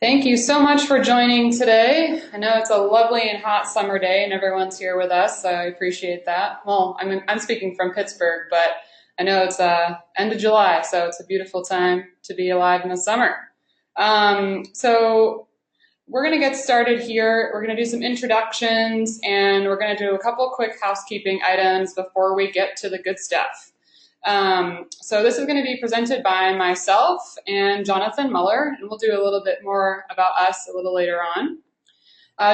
Thank you so much for joining today. I know it's a lovely and hot summer day and everyone's here with us, so I appreciate that. Well, I'm speaking from Pittsburgh, but I know it's end of July, so it's a beautiful time to be alive in the summer. So we're going to get started here. We're going to do some introductions, and we're going to do a couple quick housekeeping items before we get to the good stuff. So this is going to be presented by myself and Jonathan Muller, and we'll do a little bit more about us a little later on.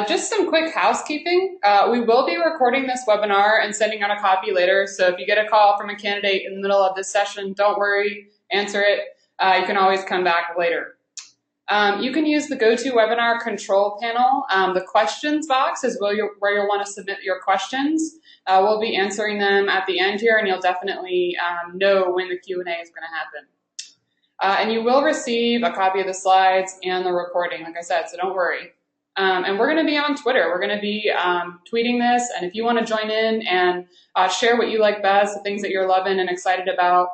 Just some quick housekeeping. We will be recording this webinar and sending out a copy later, so if you get a call from a candidate in the middle of this session, don't worry, answer it. You can always come back later. You can use the GoToWebinar control panel. The questions box is where you'll want to submit your questions. We'll be answering them at the end here, and you'll definitely know when the Q&A is going to happen. And you will receive a copy of the slides and the recording, like I said, so don't worry. And we're going to be on Twitter. We're going to be tweeting this, and if you want to join in and share what you like best, the things that you're loving and excited about,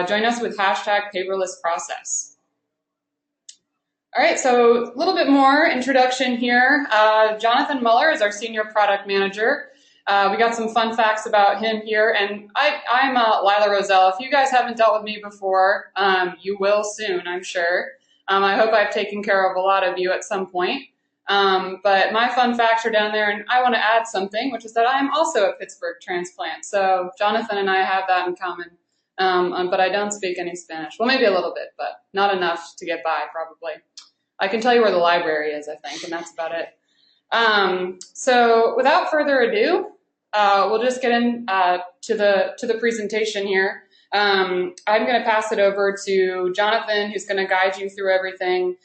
join us with #paperlessprocess. All right, so a little bit more introduction here. Jonathan Muller is our Senior Product Manager. We got some fun facts about him here, and I'm Lila Roselle. If you guys haven't dealt with me before, you will soon, I'm sure. I hope I've taken care of a lot of you at some point. But my fun facts are down there, and I want to add something, which is that I am also a Pittsburgh transplant. So Jonathan and I have that in common, but I don't speak any Spanish. Well, maybe a little bit, but not enough to get by, probably. I can tell you where the library is, I think, and that's about it. So without further ado, we'll just get in to the presentation here. I'm going to pass it over to Jonathan, who's going to guide you through everything.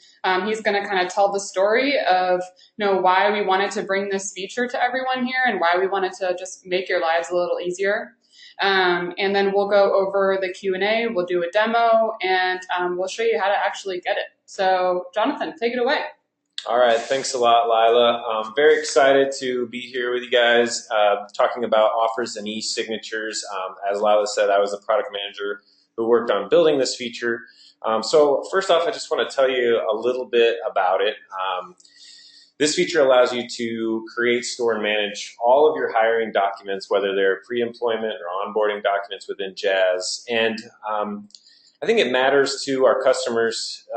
He's going to kind of tell the story of why we wanted to bring this feature to everyone here and why we wanted to just make your lives a little easier. And then we'll go over the Q&A, we'll do a demo, and we'll show you how to actually get it. So, Jonathan, take it away. All right, thanks a lot, Lila. I'm very excited to be here with you guys talking about offers and e-signatures. As Lila said, I was a product manager who worked on building this feature. So first off, I just want to tell you a little bit about it. This feature allows you to create, store, and manage all of your hiring documents, whether they're pre-employment or onboarding documents within Jazz. And I think it matters to our customers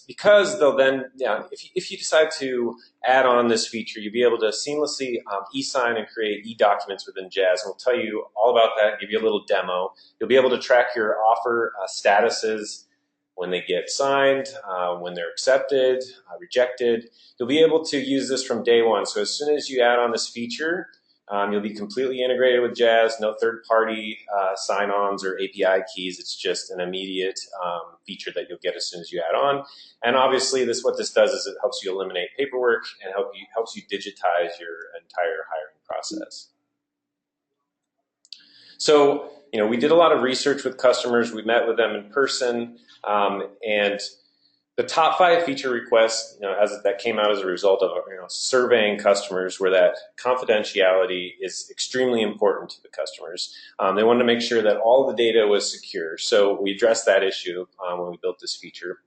because they'll then, if you decide to add on this feature, you'll be able to seamlessly e-sign and create e-documents within Jazz. And we'll tell you all about that, give you a little demo. You'll be able to track your offer statuses when they get signed, when they're accepted, rejected. You'll be able to use this from day one. So as soon as you add on this feature, you'll be completely integrated with Jazz, no third-party sign-ons or API keys. It's just an immediate feature that you'll get as soon as you add on. And obviously, what this does is it helps you eliminate paperwork and helps you digitize your entire hiring process. So, we did a lot of research with customers. We met with them in person, and the top 5 feature requests, that came out as a result of surveying customers, were that confidentiality is extremely important to the customers. They wanted to make sure that all the data was secure, so we addressed that issue when we built this feature.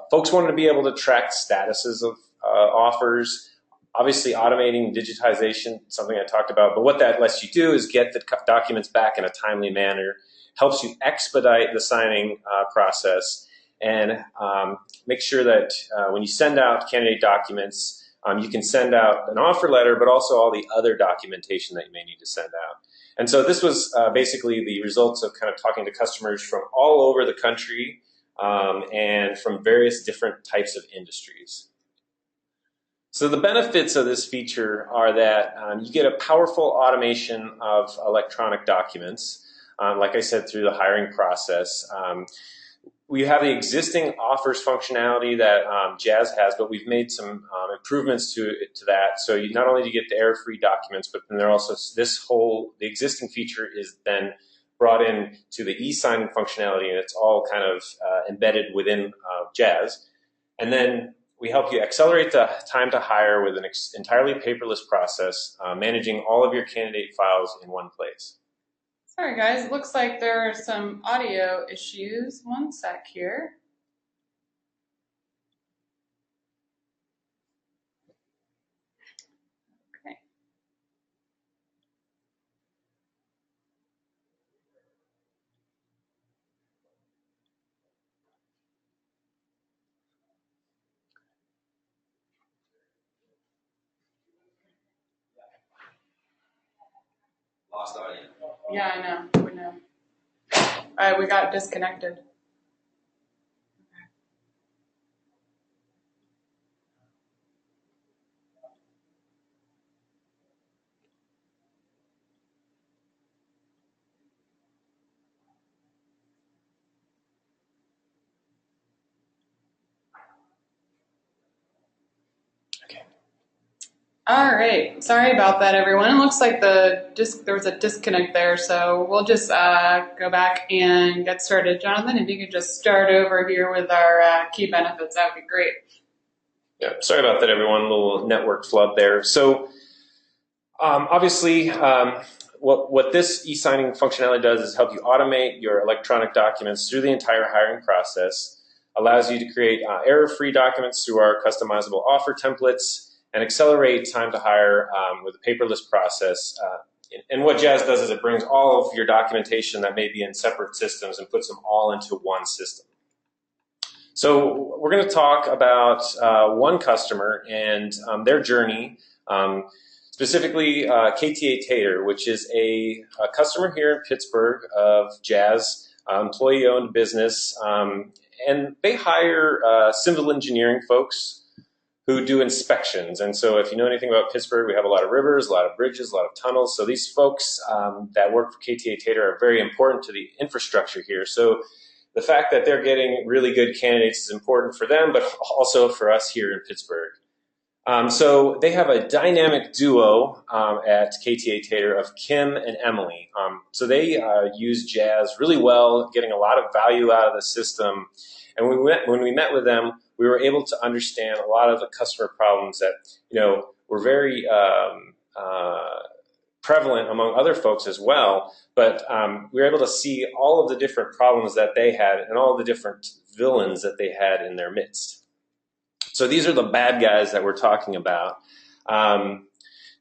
Folks wanted to be able to track statuses of offers. Obviously, automating digitization, something I talked about, but what that lets you do is get the documents back in a timely manner, helps you expedite the signing process, and make sure that when you send out candidate documents, you can send out an offer letter, but also all the other documentation that you may need to send out. And so this was basically the results of kind of talking to customers from all over the country and from various different types of industries. So the benefits of this feature are that you get a powerful automation of electronic documents, like I said, through the hiring process. We have the existing offers functionality that Jazz has, but we've made some improvements to that. So not only do you get the error-free documents, but then there also the existing feature is then brought in to the e-signing functionality, and it's all kind of embedded within Jazz. And then we help you accelerate the time to hire with an entirely paperless process, managing all of your candidate files in one place. Sorry guys, it looks like there are some audio issues. One sec here. Lost audio. Yeah, I know. We know. All right, we got disconnected. All right. Sorry about that, everyone. It looks like there was a disconnect there, so we'll just go back and get started. Jonathan, if you could just start over here with our key benefits, that would be great. Yeah, sorry about that, everyone. A little network flub there. So obviously, what this e-signing functionality does is help you automate your electronic documents through the entire hiring process, allows you to create error-free documents through our customizable offer templates, and accelerate time to hire with a paperless process. And what Jazz does is it brings all of your documentation that may be in separate systems and puts them all into one system. So we're going to talk about one customer and their journey, specifically KTA Tater, which is a customer here in Pittsburgh of Jazz, employee-owned business, and they hire civil engineering folks who do inspections. And so if you know anything about Pittsburgh, we have a lot of rivers, a lot of bridges, a lot of tunnels. So these folks that work for KTA Tater are very important to the infrastructure here. So the fact that they're getting really good candidates is important for them, but also for us here in Pittsburgh. So they have a dynamic duo at KTA Tater of Kim and Emily. So they use Jazz really well, getting a lot of value out of the system. And when we met with them, we were able to understand a lot of the customer problems that were very prevalent among other folks as well. But we were able to see all of the different problems that they had and all the different villains that they had in their midst. So these are the bad guys that we're talking about.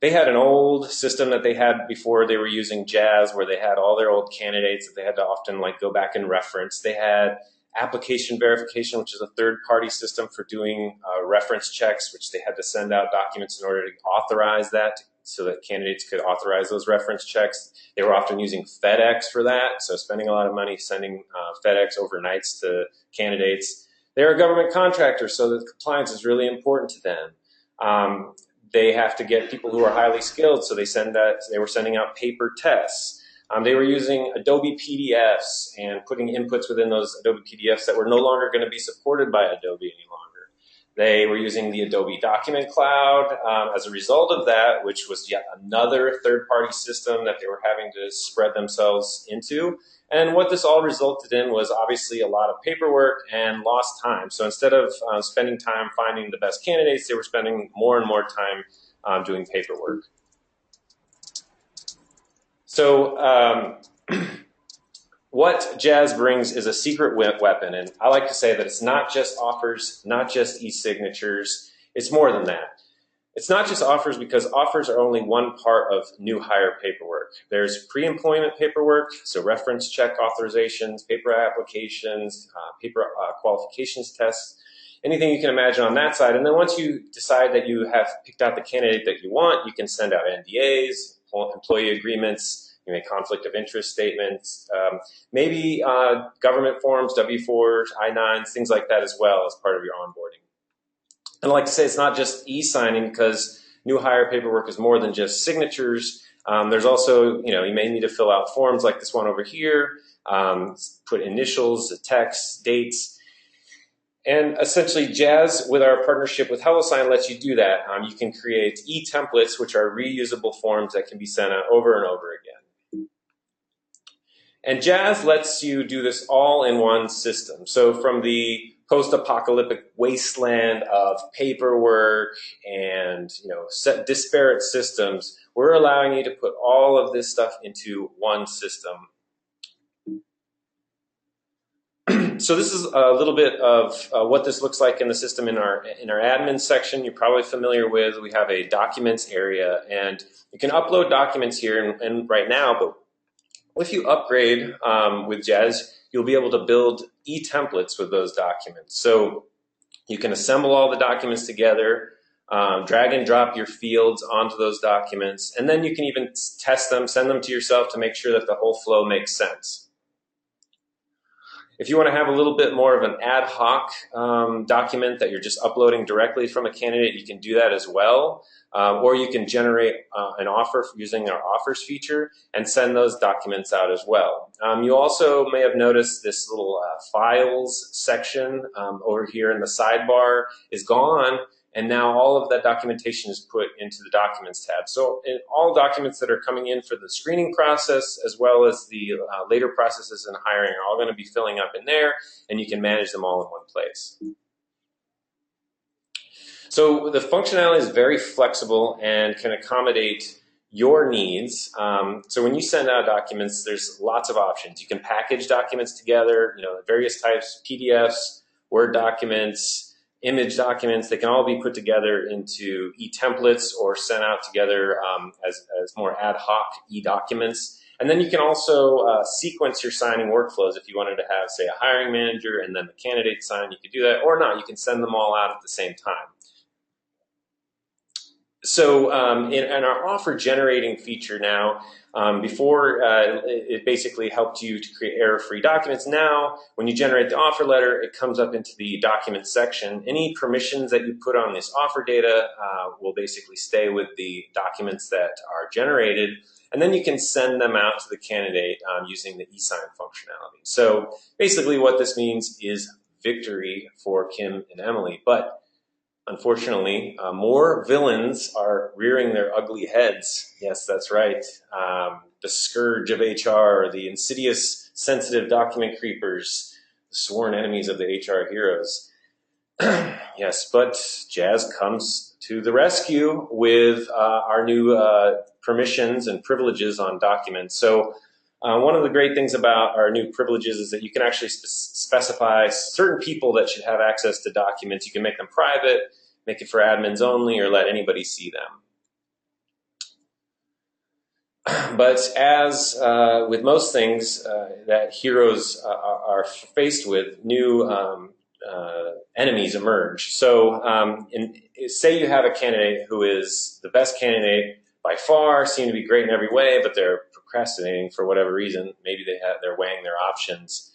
They had an old system that they had before they were using Jazz, where they had all their old candidates that they had to often go back and reference. They had application verification, which is a third-party system for doing reference checks, which they had to send out documents in order to authorize that so that candidates could authorize those reference checks. They were often using FedEx for that, so spending a lot of money sending FedEx overnights to candidates. They're a government contractor, so the compliance is really important to them. They have to get people who are highly skilled, so they were sending out paper tests. They were using Adobe PDFs and putting inputs within those Adobe PDFs that were no longer going to be supported by Adobe any longer. They were using the Adobe Document Cloud as a result of that, which was yet another third-party system that they were having to spread themselves into. And what this all resulted in was obviously a lot of paperwork and lost time. So instead of spending time finding the best candidates, they were spending more and more time doing paperwork. So what Jazz brings is a secret weapon, and I like to say that it's not just offers, not just e-signatures, it's more than that. It's not just offers, because offers are only one part of new hire paperwork. There's pre-employment paperwork, so reference check authorizations, paper applications, paper qualifications tests, anything you can imagine on that side. And then once you decide that you have picked out the candidate that you want, you can send out NDAs, employee agreements, you make conflict of interest statements, maybe government forms, W-4s, I-9s, things like that as well as part of your onboarding. And I like to say it's not just e-signing, because new hire paperwork is more than just signatures. There's also, you may need to fill out forms like this one over here, put initials, text, dates. And essentially, Jazz, with our partnership with HelloSign, lets you do that. You can create e-templates, which are reusable forms that can be sent out over and over again. And Jazz lets you do this all in one system. So from the post-apocalyptic wasteland of paperwork and disparate systems, we're allowing you to put all of this stuff into one system. So this is a little bit of what this looks like in the system in our admin section. You're probably familiar with. We have a documents area, and you can upload documents here and right now. But if you upgrade with Jazz, you'll be able to build e-templates with those documents. So you can assemble all the documents together. drag and drop your fields onto those documents, and then you can even test them, send them to yourself to make sure that the whole flow makes sense. If you want to have a little bit more of an ad hoc document that you're just uploading directly from a candidate, you can do that as well. Or you can generate an offer using our offers feature and send those documents out as well. You also may have noticed this little files section over here in the sidebar is gone, and now all of that documentation is put into the Documents tab. So in all documents that are coming in for the screening process, as well as the later processes in hiring, are all going to be filling up in there, and you can manage them all in one place. So the functionality is very flexible and can accommodate your needs. So when you send out documents, there's lots of options. You can package documents together, various types, PDFs, Word documents, image documents. They can all be put together into e-templates or sent out together as more ad hoc e-documents. And then you can also sequence your signing workflows. If you wanted to have, say, a hiring manager and then the candidate sign, you could do that, or not. You can send them all out at the same time. So in our offer generating feature now, before it basically helped you to create error-free documents. Now, when you generate the offer letter, it comes up into the documents section. Any permissions that you put on this offer data will basically stay with the documents that are generated, and then you can send them out to the candidate using the eSign functionality. So basically what this means is victory for Kim and Emily, but unfortunately, more villains are rearing their ugly heads. Yes, that's right. The scourge of HR, the insidious, sensitive document creepers, the sworn enemies of the HR heroes. Yes, but Jazz comes to the rescue with our new permissions and privileges on documents. So one of the great things about our new privileges is that you can actually specify certain people that should have access to documents. You can make them private, make it for admins only, or let anybody see them. But as with most things that heroes are faced with, new enemies emerge. So say you have a candidate who is the best candidate by far, seem to be great in every way, but they're procrastinating for whatever reason. Maybe they're weighing their options.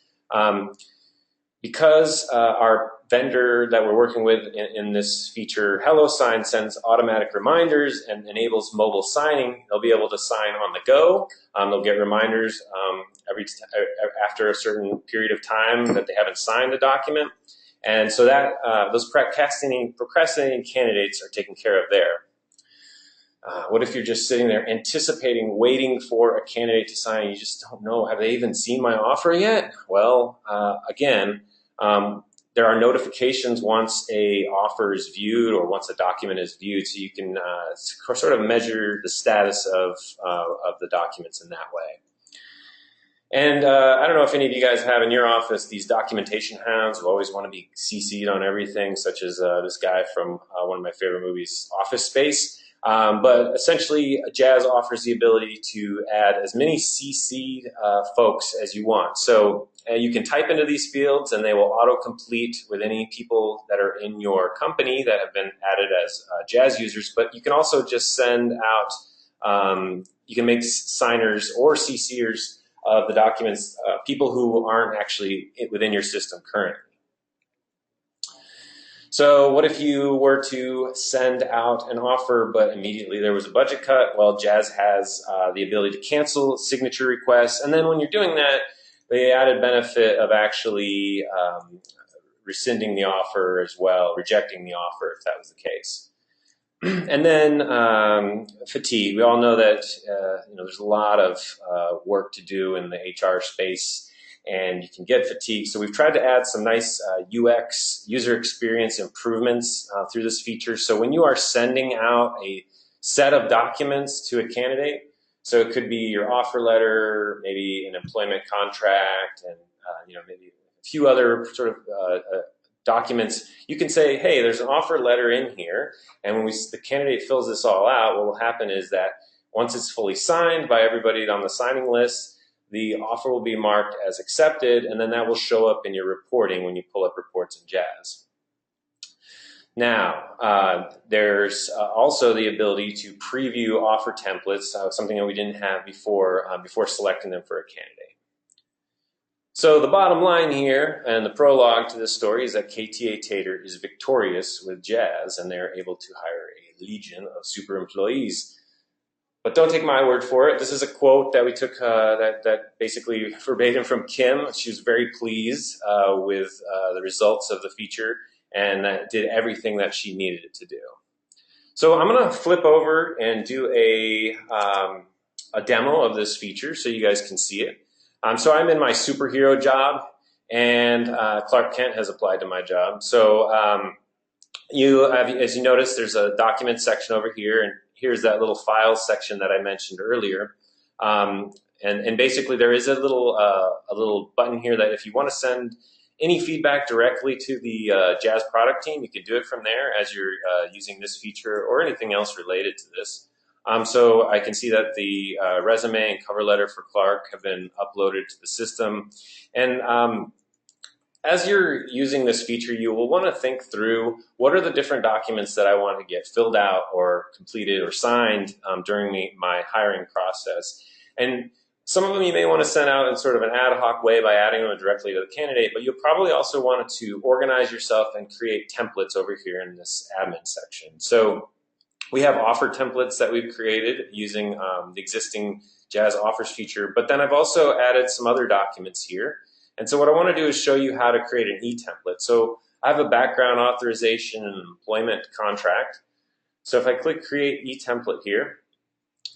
Because our vendor that we're working with in this feature, HelloSign, sends automatic reminders and enables mobile signing, they'll be able to sign on the go. They'll get reminders after a certain period of time that they haven't signed the document. And so that those procrastinating candidates are taken care of there. What if you're just sitting there anticipating, waiting for a candidate to sign? You just don't know. Have they even seen my offer yet? Well, again, there are notifications once a offer is viewed or once a document is viewed, so you can sort of measure the status of the documents in that way. And I don't know if any of you guys have in your office these documentation hounds who always want to be CC'd on everything, such as this guy from one of my favorite movies, Office Space. But essentially, Jazz offers the ability to add as many CC'd folks as you want. So you can type into these fields and they will auto-complete with any people that are in your company that have been added as Jazz users. But you can also just send out, you can make signers or CC'ers of the documents, people who aren't actually within your system currently. So what if you were to send out an offer, but immediately there was a budget cut? Well, Jazz has the ability to cancel signature requests. And then when you're doing that, the added benefit of actually rescinding the offer as well, rejecting the offer if that was the case. And then fatigue. We all know that there's a lot of work to do in the HR space, and you can get fatigue. So we've tried to add some nice UX, user experience improvements through this feature. So when you are sending out a set of documents to a candidate, so it could be your offer letter, maybe an employment contract, and maybe a few other sort of documents, you can say, hey, there's an offer letter in here, and when the candidate fills this all out, what will happen is that once it's fully signed by everybody on the signing list, the offer will be marked as accepted, and then that will show up in your reporting when you pull up reports in Jazz. Now, there's also the ability to preview offer templates, something that we didn't have before, before selecting them for a candidate. So the bottom line here and the prologue to this story is that KTA Tater is victorious with Jazz, and they're able to hire a legion of super employees. But don't take my word for it. This is a quote that we took that basically verbatim from Kim. She was very pleased with the results of the feature, and that did everything that she needed it to do. So I'm going to flip over and do a demo of this feature so you guys can see it. So I'm in my superhero job, and Clark Kent has applied to my job. So as you notice, there's a document section over here, and here's that little files section that I mentioned earlier. And basically there is a little button here that if you want to send any feedback directly to the Jazz product team, you can do it from there as you're using this feature or anything else related to this. So I can see that the resume and cover letter for Clark have been uploaded to the system. And as you're using this feature, you will want to think through what are the different documents that I want to get filled out or completed or signed during my hiring process. And some of them you may want to send out in sort of an ad hoc way by adding them directly to the candidate, but you'll probably also want to organize yourself and create templates over here in this admin section. So we have offer templates that we've created using the existing Jazz Offers feature, but then I've also added some other documents here. And so what I want to do is show you how to create an e-template. So I have a background authorization and employment contract. So if I click create e-template here,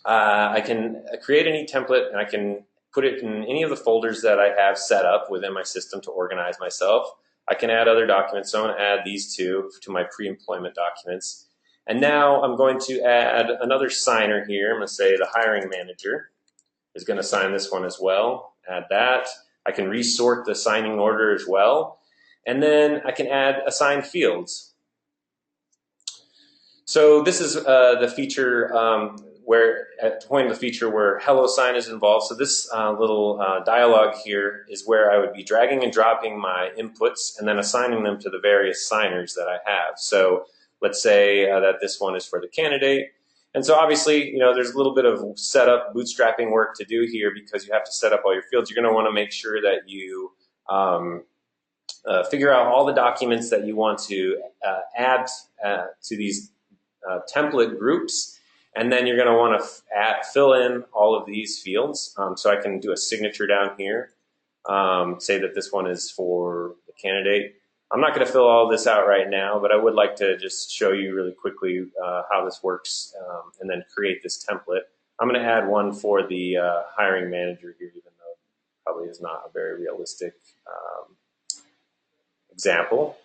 I can create an e-template, and I can put it in any of the folders that I have set up within my system to organize myself. I can add other documents. So I'm going to add these two to my pre-employment documents. And now I'm going to add another signer here. I'm going to say the hiring manager is going to sign this one as well. Add that. I can resort the signing order as well. And then I can add assigned fields. So this is the feature where, at the point of the feature where HelloSign is involved. So this little dialogue here is where I would be dragging and dropping my inputs and then assigning them to the various signers that I have. So let's say that this one is for the candidate. And so obviously, you know, there's a little bit of setup, bootstrapping work to do here because you have to set up all your fields. You're going to want to make sure that you figure out all the documents that you want to add to these template groups. And then you're going to want to fill in all of these fields. So I can do a signature down here, say that this one is for the candidate. I'm not going to fill all this out right now, but I would like to just show you really quickly how this works and then create this template. I'm going to add one for the hiring manager here, even though it probably is not a very realistic example.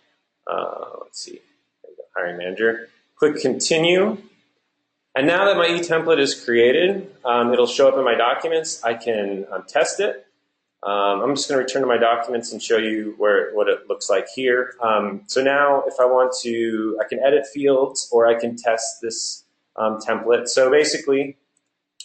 Let's see, there we go, hiring manager. Click continue. And now that my e-template is created, it'll show up in my documents. I can test it. I'm just going to return to my documents and show you what it looks like here. So now if I want to, I can edit fields or I can test this template. So basically,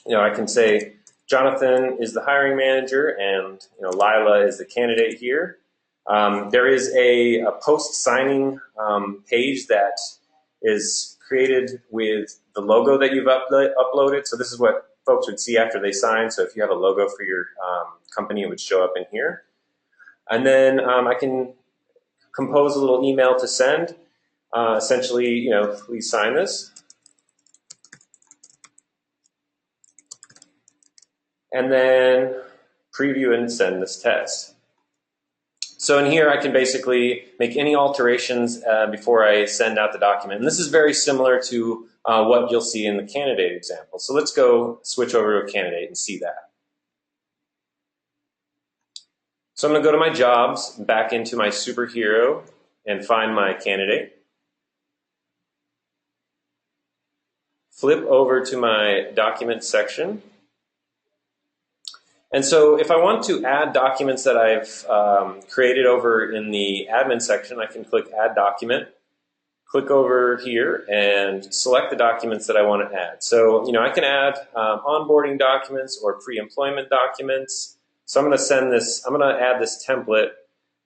you know, I can say Jonathan is the hiring manager and, you know, Lila is the candidate here. There is a post-signing page that is created with the logo that you've uploaded. So this is what folks would see after they sign. So if you have a logo for your company, it would show up in here. And then I can compose a little email to send. Essentially, you know, please sign this. And then preview and send this test. So in here, I can basically make any alterations before I send out the document. And this is very similar to what you'll see in the candidate example. So let's go switch over to a candidate and see that. So I'm going to go to my jobs, back into my superhero, and find my candidate. Flip over to my document section. And so if I want to add documents that I've created over in the admin section, I can click Add Document, click over here, and select the documents that I want to add. So, you know, I can add onboarding documents or pre-employment documents. So I'm going to add this template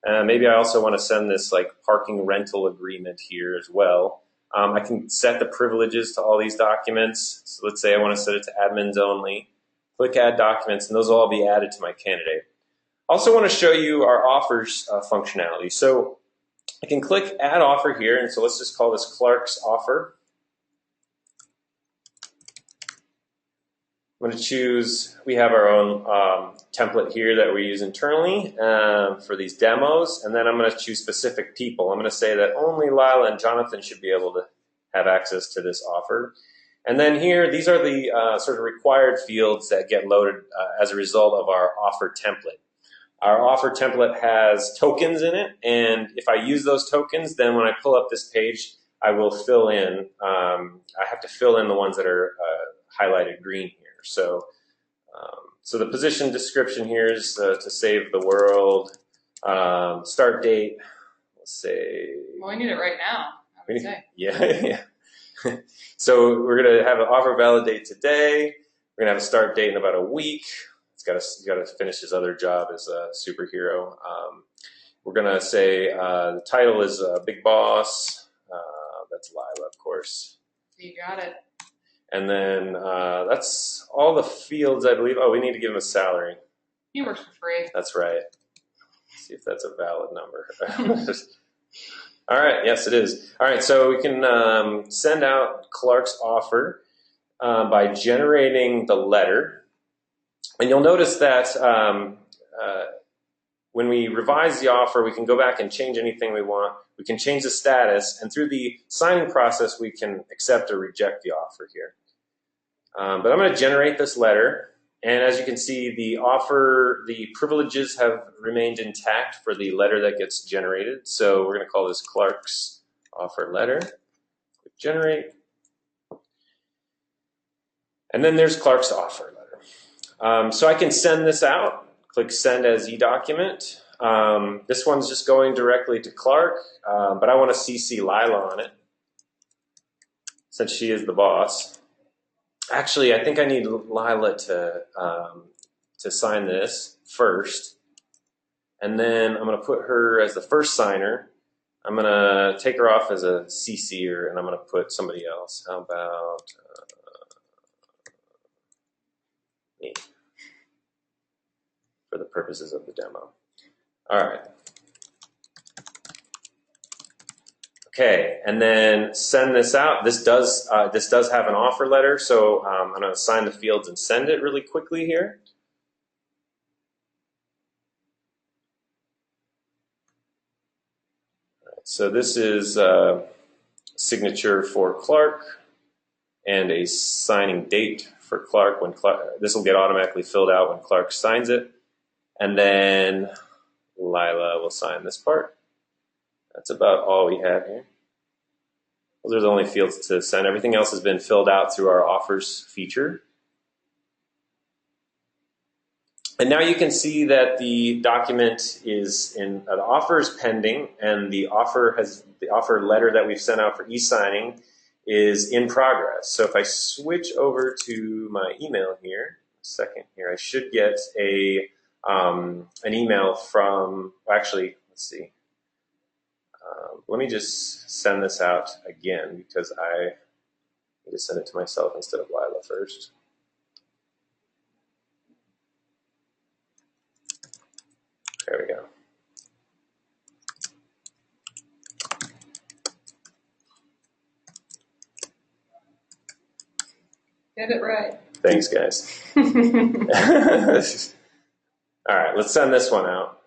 Maybe I also want to send this like parking rental agreement here as well. I can set the privileges to all these documents. So let's say I want to set it to admins only. Click Add Documents, and those will all be added to my candidate. I also want to show you our offers functionality. So I can click Add Offer here, and so let's just call this Clark's Offer. I'm going to choose, we have our own template here that we use internally for these demos, and then I'm going to choose specific people. I'm going to say that only Lila and Jonathan should be able to have access to this offer. And then here, these are the sort of required fields that get loaded as a result of our offer template. Our offer template has tokens in it, and if I use those tokens, then when I pull up this page, I will fill in, I have to fill in the ones that are highlighted green here. So, so the position description here is to save the world. Start date, let's say. Well, we need it right now, I would say. Yeah, yeah. So we're going to have an offer valid date today. We're going to have a start date in about a week. He's got to finish his other job as a superhero. We're going to say the title is Big Boss. That's Lila, of course. You got it. And then that's all the fields, I believe. Oh, we need to give him a salary. He works for free. That's right. Let's see if that's a valid number. All right. Yes, it is. All right. So we can send out Clark's offer by generating the letter. And you'll notice that when we revise the offer, we can go back and change anything we want. We can change the status. And through the signing process, we can accept or reject the offer here. But I'm going to generate this letter. And as you can see, the offer, the privileges have remained intact for the letter that gets generated. So we're going to call this Clark's offer letter. Click generate. And then there's Clark's offer letter. So I can send this out. Click send as e-document. This one's just going directly to Clark, but I want to CC Lila on it since she is the boss. Actually, I think I need Lila to sign this first, and then I'm going to put her as the first signer. I'm going to take her off as a CC'er, and I'm going to put somebody else. How about me for the purposes of the demo? All right. Okay, and then send this out. This does have an offer letter, so I'm going to assign the fields and send it really quickly here. All right, so this is a signature for Clark and a signing date for Clark. When this will get automatically filled out when Clark signs it, and then Lila will sign this part. That's about all we have here. Those are the only fields to send. Everything else has been filled out through our offers feature. And now you can see that the document is in the offer is pending, and the offer letter that we've sent out for e-signing is in progress. So if I switch over to my email here, a second here, I should get an email from. Actually, let's see. Let me just send this out again because I need to send it to myself instead of Lila first. There we go. Get it right. Thanks, guys. All right, let's send this one out.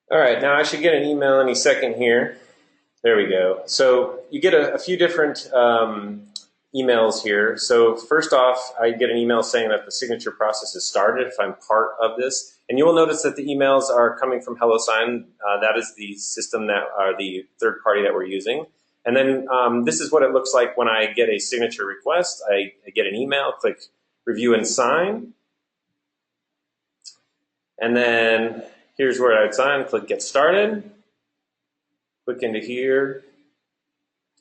All right, now I should get an email any second here. There we go. So you get a few different emails here. So first off, I get an email saying that the signature process has started if I'm part of this. And you will notice that the emails are coming from HelloSign. That is the system that are the third party that we're using. And then this is what it looks like when I get a signature request. I get an email, click review and sign. And then here's where I'd sign. Click Get Started. Click into here.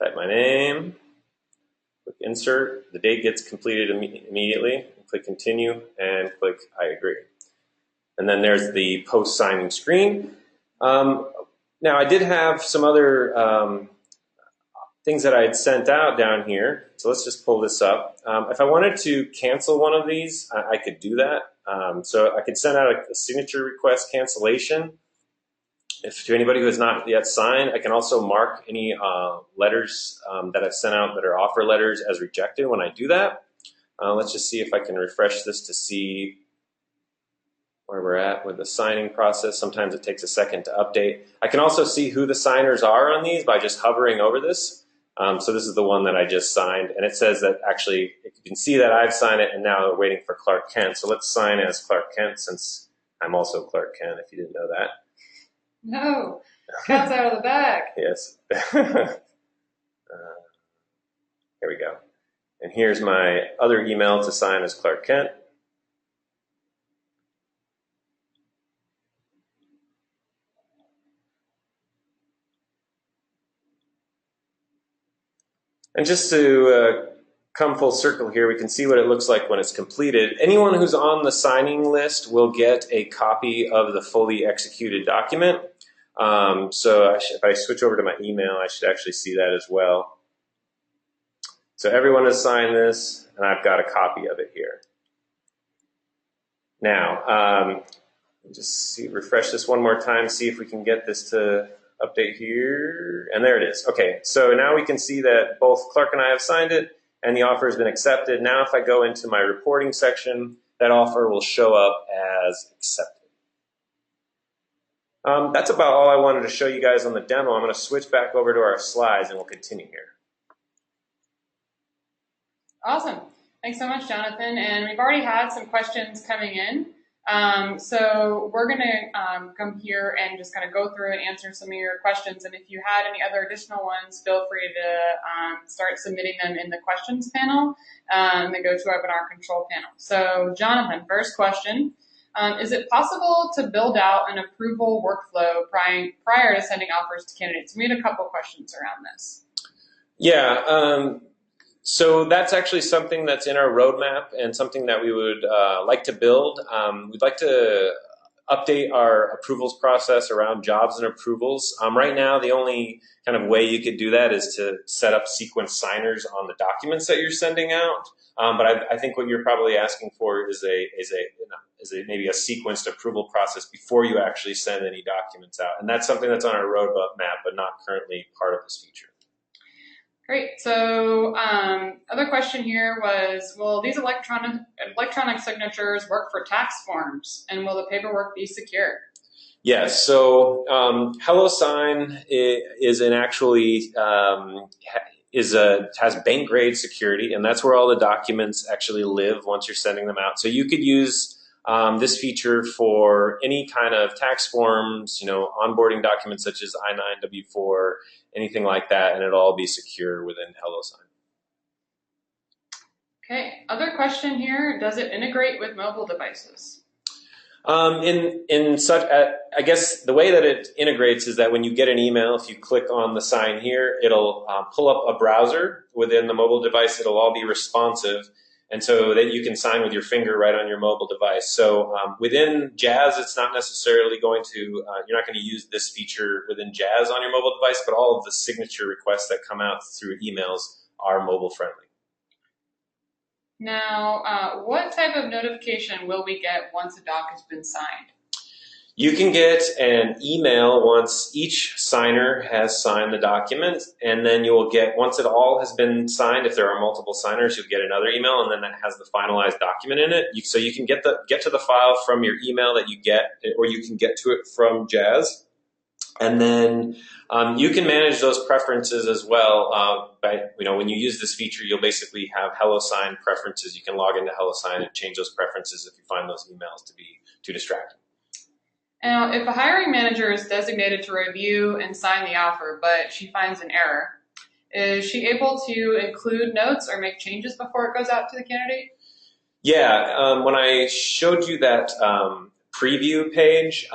Type my name. Click Insert. The date gets completed immediately. Click Continue and click I agree. And then there's the post-signing screen. Now, I did have some other things that I had sent out down here. So let's just pull this up. If I wanted to cancel one of these, I could do that. So I could send out a signature request cancellation. If to anybody who has not yet signed, I can also mark any letters that I've sent out that are offer letters as rejected when I do that. Let's just see if I can refresh this to see where we're at with the signing process. Sometimes it takes a second to update. I can also see who the signers are on these by just hovering over this. So this is the one that I just signed, and it says that actually you can see that I've signed it, and now we're waiting for Clark Kent. So let's sign as Clark Kent, since I'm also Clark Kent, if you didn't know that. No, cat's out of the bag. Yes. Here we go. And here's my other email to sign as Clark Kent. And just to come full circle here, we can see what it looks like when it's completed. Anyone who's on the signing list will get a copy of the fully executed document. So if I switch over to my email, I should actually see that as well. So everyone has signed this, and I've got a copy of it here. Now, just refresh this one more time, see if we can get this to update here, and there it is. Okay, so now we can see that both Clark and I have signed it, and the offer has been accepted. Now if I go into my reporting section, that offer will show up as accepted. That's about all I wanted to show you guys on the demo. I'm going to switch back over to our slides, and we'll continue here. Awesome. Thanks so much, Jonathan. And we've already had some questions coming in. So we're going to come here and just kind of go through and answer some of your questions. And if you had any other additional ones, feel free to start submitting them in the questions panel and then go to webinar control panel. So Jonathan, first question. Is it possible to build out an approval workflow prior to sending offers to candidates? We had a couple questions around this. Yeah. So that's actually something that's in our roadmap and something that we would like to build. We'd like to update our approvals process around jobs and approvals. Right now, the only kind of way you could do that is to set up sequence signers on the documents that you're sending out. But I think what you're probably asking for is maybe a sequenced approval process before you actually send any documents out. And that's something that's on our roadmap, but not currently part of this feature. Great. So other question here was, will these electronic signatures work for tax forms, and will the paperwork be secure? Yes. So HelloSign has bank grade security, and that's where all the documents actually live once you're sending them out. So you could use this feature for any kind of tax forms, onboarding documents such as I-9, W-4, anything like that, and it'll all be secure within HelloSign. Okay. Other question here: does it integrate with mobile devices? I guess the way that it integrates is that when you get an email, if you click on the sign here, it'll pull up a browser within the mobile device. It'll all be responsive, and so that you can sign with your finger right on your mobile device. So within Jazz, it's not necessarily going to, you're not going to use this feature within Jazz on your mobile device, but all of the signature requests that come out through emails are mobile friendly. Now, what type of notification will we get once a doc has been signed? You can get an email once each signer has signed the document, and then you will get, once it all has been signed, if there are multiple signers, you'll get another email, and then that has the finalized document in it. So you can get to the file from your email that you get, or you can get to it from Jazz. And then you can manage those preferences as well. When you use this feature, you'll basically have HelloSign preferences. You can log into HelloSign and change those preferences if you find those emails to be too distracting. Now, if a hiring manager is designated to review and sign the offer, but she finds an error, is she able to include notes or make changes before it goes out to the candidate? Yeah, when I showed you that preview page.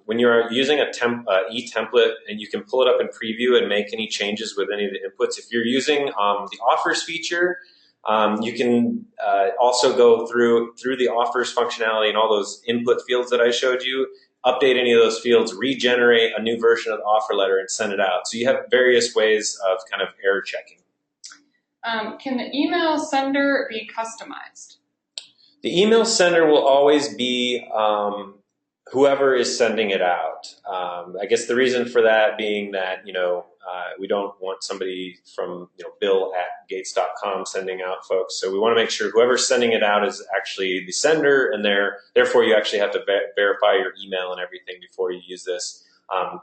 When you're using a e-template, and you can pull it up in preview and make any changes with any of the inputs. If you're using the offers feature, you can also go through the offers functionality and all those input fields that I showed you, update any of those fields, regenerate a new version of the offer letter, and send it out. So you have various ways of kind of error checking. Can the email sender be customized? The email sender will always be whoever is sending it out. I guess the reason for that being that, we don't want somebody from, bill@gates.com sending out folks. So we want to make sure whoever's sending it out is actually the sender, and therefore you actually have to verify your email and everything before you use this.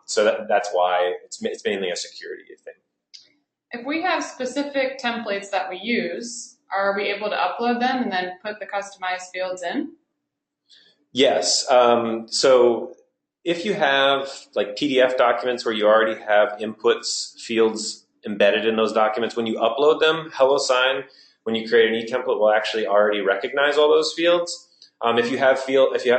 So that's why it's mainly a security thing. If we have specific templates that we use, are we able to upload them and then put the customized fields in? Yes. So if you have like PDF documents where you already have inputs fields embedded in those documents, when you upload them, HelloSign, when you create an e-template, will actually already recognize all those fields. If you have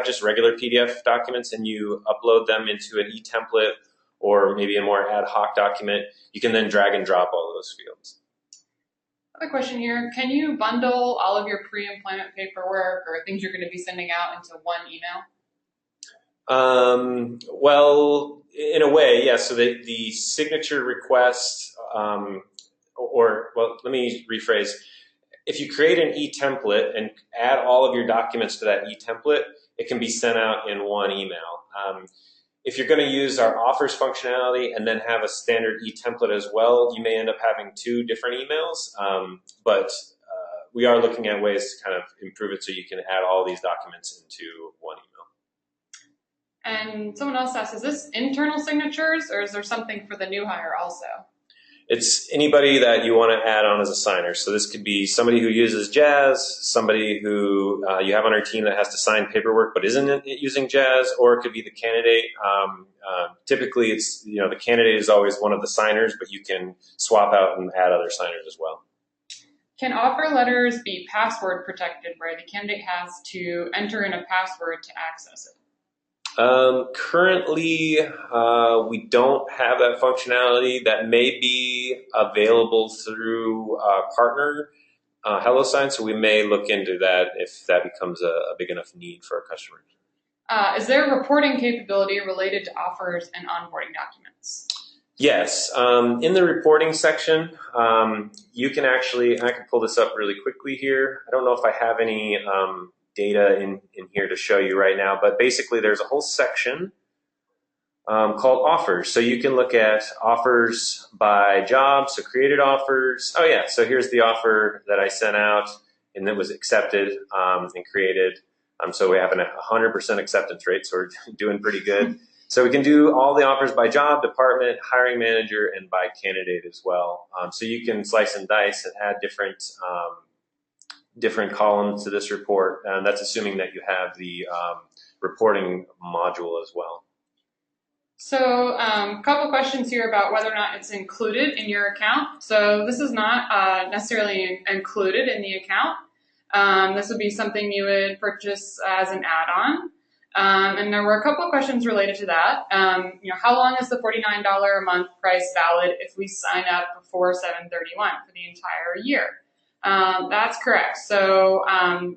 just regular PDF documents and you upload them into an e-template or maybe a more ad hoc document, you can then drag and drop all those fields. Another question here, can you bundle all of your pre-employment paperwork or things you're going to be sending out into one email? Well, in a way, yes. So the signature request, let me rephrase. If you create an e-template and add all of your documents to that e-template, it can be sent out in one email. If you're going to use our offers functionality and then have a standard e-template as well, you may end up having two different emails, but we are looking at ways to kind of improve it so you can add all these documents into one email. And someone else asked, is this internal signatures or is there something for the new hire also? It's anybody that you want to add on as a signer. So this could be somebody who uses Jazz, somebody who you have on our team that has to sign paperwork but isn't using Jazz, or it could be the candidate. Typically, it's the candidate is always one of the signers, but you can swap out and add other signers as well. Can offer letters be password protected where the candidate has to enter in a password to access it? Currently, we don't have that functionality. That may be available through our partner, HelloSign, so we may look into that if that becomes a big enough need for our customers. Is there reporting capability related to offers and onboarding documents? Yes. In the reporting section, you can actually, and I can pull this up really quickly here. I don't know if I have any data in here to show you right now, but basically there's a whole section called offers. So you can look at offers by job, so created offers. Oh yeah, so here's the offer that I sent out and that was accepted and created. So we have a 100% acceptance rate, so we're doing pretty good. So we can do all the offers by job, department, hiring manager, and by candidate as well. So you can slice and dice and add different columns to this report, and that's assuming that you have the reporting module as well. So a couple questions here about whether or not it's included in your account. So this is not necessarily included in the account. This would be something you would purchase as an add-on. And there were a couple of questions related to that. How long is the $49 a month price valid if we sign up before 7/31 for the entire year? That's correct. So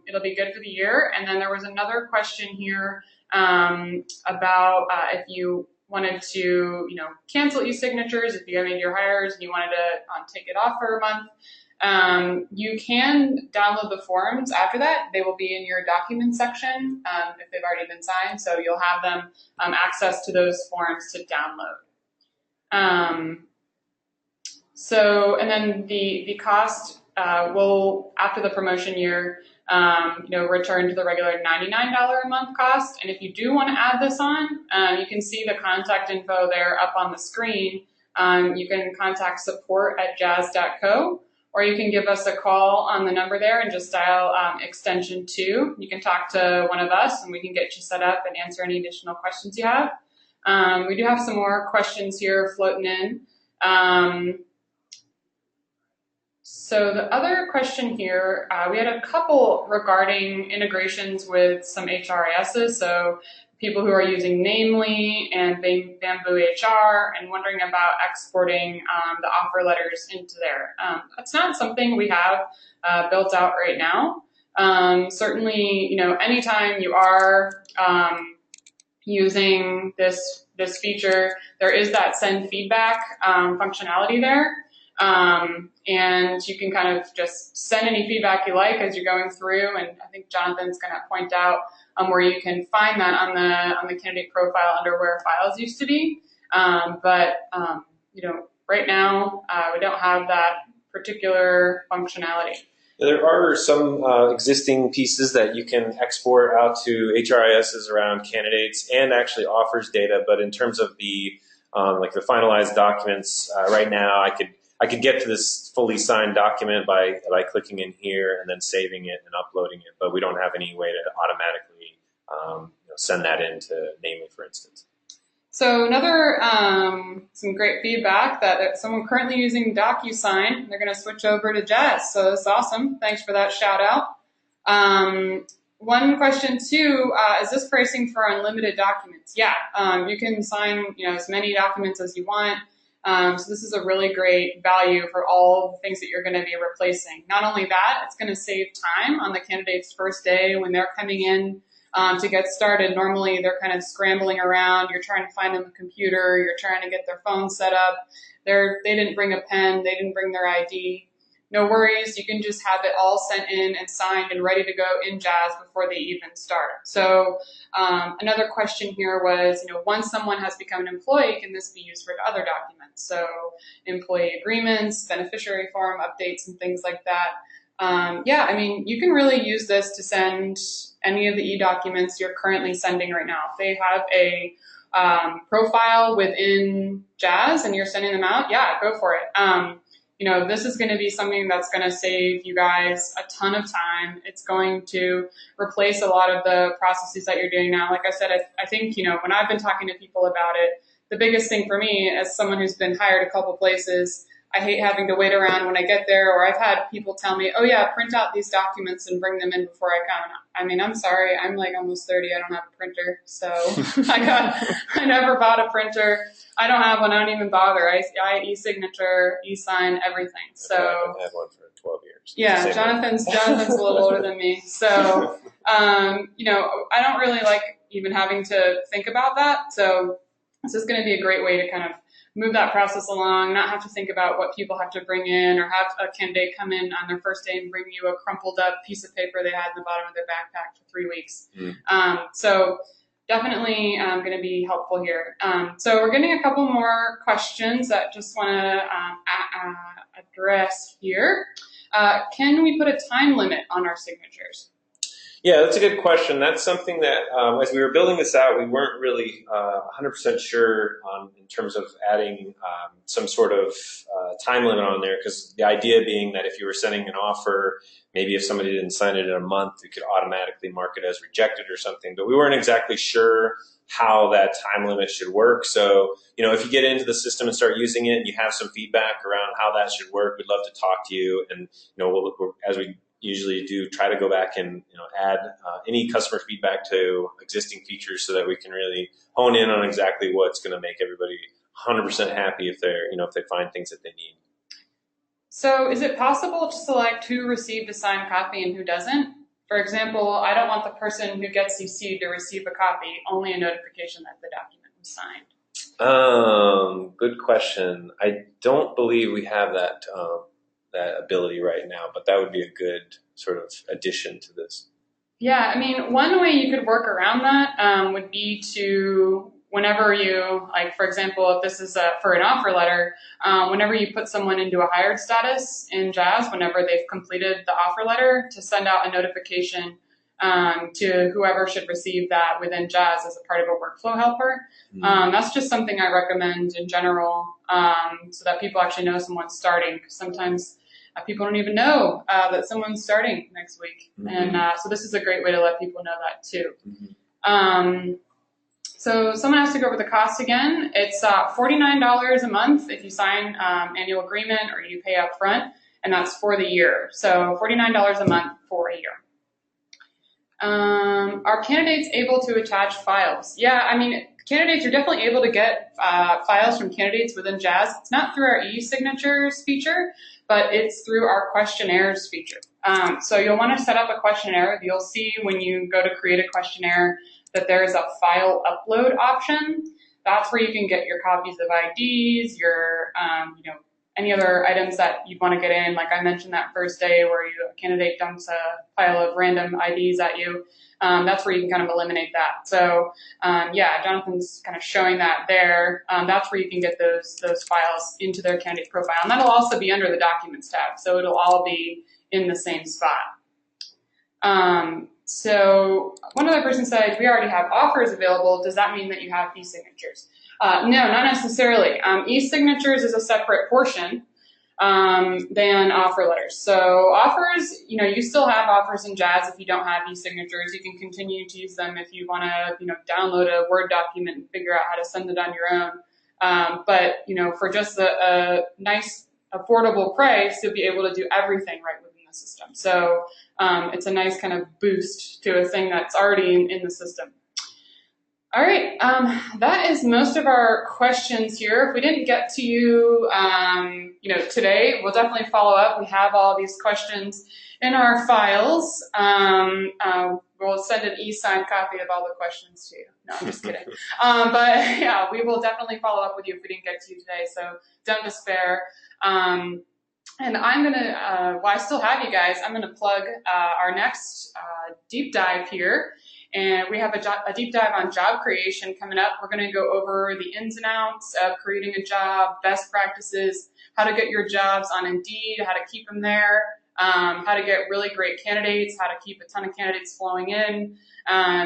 it'll be good for the year. And then there was another question here about if you wanted to, cancel eSignatures, if you made your hires and you wanted to take it off for a month. You can download the forms after that. They will be in your document section if they've already been signed. So you'll have them access to those forms to download. And then the cost will, after the promotion year, return to the regular $99 a month cost. And if you do want to add this on, you can see the contact info there up on the screen. You can contact support@jazz.co, or you can give us a call on the number there and just dial extension 2. You can talk to one of us and we can get you set up and answer any additional questions you have. We do have some more questions here floating in. So the other question here, we had a couple regarding integrations with some HRISs. So people who are using Namely and Bamboo HR and wondering about exporting the offer letters into there. That's not something we have built out right now. Certainly, anytime you are using this feature, there is that send feedback functionality there. And you can kind of just send any feedback you like as you're going through, and I think Jonathan's going to point out where you can find that on the candidate profile under where files used to be. But right now we don't have that particular functionality. There are some existing pieces that you can export out to HRISs around candidates and actually offers data, but in terms of the the finalized documents, right now I could get to this fully signed document by clicking in here and then saving it and uploading it, but we don't have any way to automatically send that into Namely, for instance. So another, some great feedback that someone currently using DocuSign, they're going to switch over to Jazz. So that's awesome. Thanks for that shout out. One question too, is this pricing for unlimited documents? Yeah, you can sign as many documents as you want. So this is a really great value for all the things that you're going to be replacing. Not only that, it's going to save time on the candidate's first day when they're coming in to get started. Normally they're kind of scrambling around. You're trying to find them a computer. You're trying to get their phone set up. They didn't bring a pen. They didn't bring their ID. No worries. You can just have it all sent in and signed and ready to go in Jazz before they even start. So another question here was, once someone has become an employee, can this be used for other documents? So employee agreements, beneficiary form updates, and things like that. Yeah, I mean, you can really use this to send any of the e-documents you're currently sending right now. If they have a profile within Jazz and you're sending them out, yeah, go for it. This is going to be something that's going to save you guys a ton of time. It's going to replace a lot of the processes that you're doing now. Like I said, I think, when I've been talking to people about it, the biggest thing for me as someone who's been hired a couple places, I hate having to wait around when I get there, or I've had people tell me, oh yeah, print out these documents and bring them in before I come. I mean, I'm sorry, I'm like almost 30, I don't have a printer, so I never bought a printer. I don't have one, I don't even bother. I eSignature, eSign, everything. So I've had one for 12 years. Yeah, Jonathan's a little older than me. So, I don't really like even having to think about that. So this is going to be a great way to kind of move that process along, not have to think about what people have to bring in, or have a candidate come in on their first day and bring you a crumpled up piece of paper they had in the bottom of their backpack for 3 weeks. So definitely going to be helpful here. So we're getting a couple more questions that just want to address here. Can we put a time limit on our signatures? Yeah, that's a good question. That's something that, as we were building this out, we weren't really 100% sure on in terms of adding some sort of time limit on there, because the idea being that if you were sending an offer, maybe if somebody didn't sign it in a month, you could automatically mark it as rejected or something. But we weren't exactly sure how that time limit should work. So, if you get into the system and start using it and you have some feedback around how that should work, we'd love to talk to you. And, as we usually do, try to go back and add any customer feedback to existing features so that we can really hone in on exactly what's going to make everybody 100% happy if they're if they find things that they need. So is it possible to select who received a signed copy and who doesn't? For example, I don't want the person who gets CC'd to receive a copy, only a notification that the document was signed. Good question. I don't believe we have that ability right now, but that would be a good sort of addition to this. Yeah, I mean, one way you could work around that would be to, whenever you, like, for example, if this is for an offer letter, whenever you put someone into a hired status in Jazz, whenever they've completed the offer letter, to send out a notification to whoever should receive that within Jazz as a part of a workflow helper. That's just something I recommend in general, so that people actually know someone's starting. Sometimes people don't even know that someone's starting next week. And so this is a great way to let people know that too. So someone has to go over the cost again. It's $49 a month if you sign annual agreement or you pay up front. and that's for the year. So $49 a month for a year. Are candidates able to attach files? Yeah, I mean, candidates are definitely able to get files from candidates within Jazz. It's not through our eSignatures feature, but it's through our questionnaires feature. So you'll want to set up a questionnaire. You'll see when you go to create a questionnaire that there's a file upload option. That's where you can get your copies of IDs, your any other items that you want to get in. Like I mentioned that first day where a candidate dumps a pile of random IDs at you. That's where you can kind of eliminate that. So yeah, Jonathan's kind of showing that there. That's where you can get those files into their candidate profile. And that'll also be under the Documents tab. So it'll all be in the same spot. So one other person said, we already have offers available. Does that mean that you have eSignatures? No, not necessarily. eSignatures is a separate portion than offer letters. So offers, you still have offers in Jazz if you don't have eSignatures. You can continue to use them if you want to, download a Word document and figure out how to send it on your own. But, for just a nice, affordable price, you'll be able to do everything right within the system. So it's a nice kind of boost to a thing that's already in the system. All right, that is most of our questions here. If we didn't get to you, today, we'll definitely follow up. We have all these questions in our files. We'll send an e-signed copy of all the questions to you. No, I'm just kidding. But yeah, we will definitely follow up with you if we didn't get to you today. So don't despair. And I'm gonna, while I still have you guys, I'm gonna plug our next deep dive here. And we have a deep dive on job creation coming up. We're going to go over the ins and outs of creating a job, best practices, how to get your jobs on Indeed, how to keep them there, how to get really great candidates, how to keep a ton of candidates flowing in.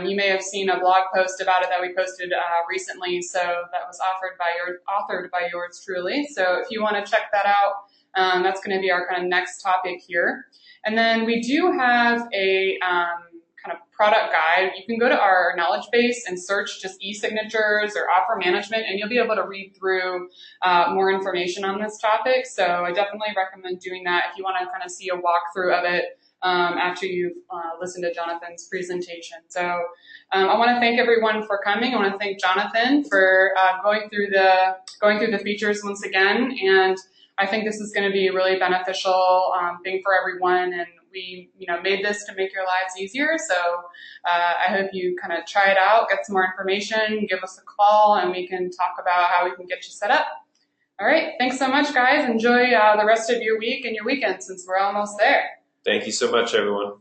You may have seen a blog post about it that we posted recently, so that was authored by yours truly. So if you want to check that out, that's going to be our kind of next topic here. And then we do have a kind of product guide. You can go to our knowledge base and search just eSignatures or offer management, and you'll be able to read through more information on this topic. So I definitely recommend doing that if you want to kind of see a walkthrough of it after you've listened to Jonathan's presentation. So I want to thank everyone for coming. I want to thank Jonathan for going through the features once again, and I think this is going to be a really beneficial thing for everyone, and we made this to make your lives easier. So I hope you kind of try it out, get some more information, give us a call, and we can talk about how we can get you set up. All right, thanks so much, guys. Enjoy the rest of your week and your weekend since we're almost there. Thank you so much, everyone.